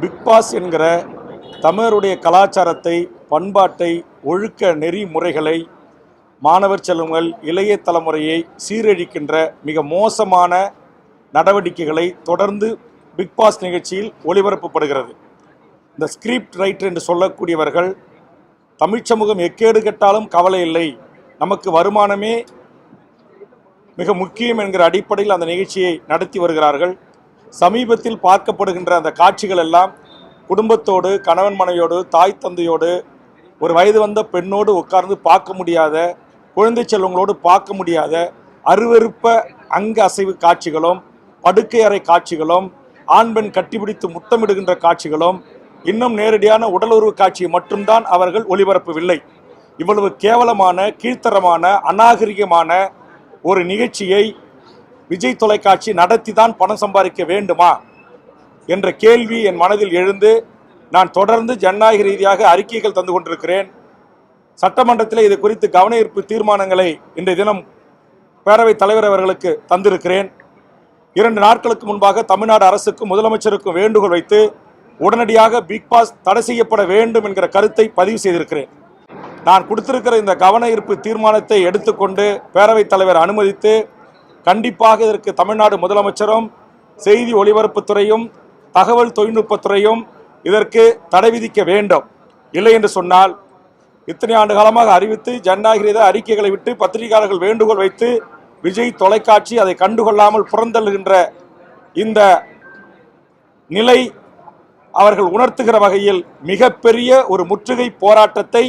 Big pass என்கிற தமிழருடைய கலாச்சாரத்தை, பண்பாட்டை, ஒழுக்க நெறிமுறைகளை, மாணவர் செல்வங்கள், இளைய தலைமுறையை சீரழிக்கின்ற மிக மோசமான நடவடிக்கைகளை தொடர்ந்து பிக் பாஸ் நிகழ்ச்சியில் ஒளிபரப்பப்படுகிறது. இந்த ஸ்கிரிப்ட் ரைட்டர் என்று சொல்லக்கூடியவர்கள் தமிழ் சமூகம் எக்கேடு கெட்டாலும் கவலை இல்லை, நமக்கு வருமானமே மிக முக்கியம் என்கிற அடிப்படையில் அந்த நிகழ்ச்சியை நடத்தி வருகிறார்கள். சமீபத்தில் பார்க்கப்படுகின்ற அந்த காட்சிகள் எல்லாம் குடும்பத்தோடு, கணவன் மனைவியோடு, தாய் தந்தையோடு, ஒரு வயது வந்த பெண்ணோடு உட்கார்ந்து பார்க்க முடியாத, குழந்தை செல்வங்களோடு பார்க்க முடியாத அருவருப்ப அங்க அசைவு காட்சிகளும், படுக்கை அறை காட்சிகளும், ஆண் பெண் கட்டிப்பிடித்து முத்தமிடுகின்ற காட்சிகளும், இன்னும் நேரடியான உடலுறவு காட்சியை மட்டும்தான் அவர்கள் ஒளிபரப்பவில்லை. இவ்வளவு கேவலமான, கீழ்த்தரமான, அநாகரிகமான ஒரு நிகழ்ச்சியை விஜய் தொலைக்காட்சி நடத்தி தான் பணம் சம்பாதிக்க வேண்டுமா என்ற கேள்வி என் மனதில் எழுந்து நான் தொடர்ந்து ஜனநாயக ரீதியாக அறிக்கைகள் தந்து கொண்டிருக்கிறேன். சட்டமன்றத்தில் இது குறித்து கவன ஈர்ப்பு தீர்மானங்களை இன்றைய தினம் பேரவைத் தலைவர் அவர்களுக்கு தந்திருக்கிறேன். 2 நாட்களுக்கு முன்பாக தமிழ்நாடு அரசுக்கும் முதலமைச்சருக்கும் வேண்டுகோள் வைத்து உடனடியாக பிக் பாஸ் தடை செய்யப்பட வேண்டும் என்கிற கருத்தை பதிவு செய்திருக்கிறேன். நான் கொடுத்திருக்கிற இந்த கவன ஈர்ப்பு தீர்மானத்தை எடுத்துக்கொண்டு பேரவைத் தலைவர் அனுமதித்து கண்டிப்பாக இதற்கு தமிழ்நாடு முதலமைச்சரும், செய்தி ஒலிபரப்புத்துறையும், தகவல் தொழில்நுட்பத்துறையும் இதற்கு தடை விதிக்க வேண்டும். இல்லை என்று சொன்னால் இத்தனை ஆண்டு காலமாக அறிவித்து ஜனநாயக ரீதியாக அறிக்கைகளை விட்டு பத்திரிகையாளர்கள் வேண்டுகோள் வைத்து விஜய் தொலைக்காட்சி அதை கண்டுகொள்ளாமல் புறந்தள்ளுகின்ற இந்த நிலை அவர்கள் உணர்த்துகிற வகையில் மிகப்பெரிய ஒரு முற்றுகை போராட்டத்தை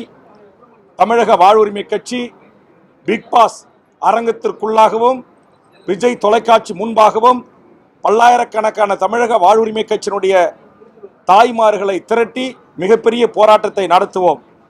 தமிழக வாழ்வுரிமை கட்சி பிக் பாஸ் அரங்கத்திற்குள்ளாகவும் விஜய் தொலைக்காட்சி முன்பாகவும் பல்லாயிரக்கணக்கான தமிழக வாழ்வுரிமை கட்சியினுடைய தாய்மார்களை திரட்டி மிகப்பெரிய போராட்டத்தை நடத்துவோம்.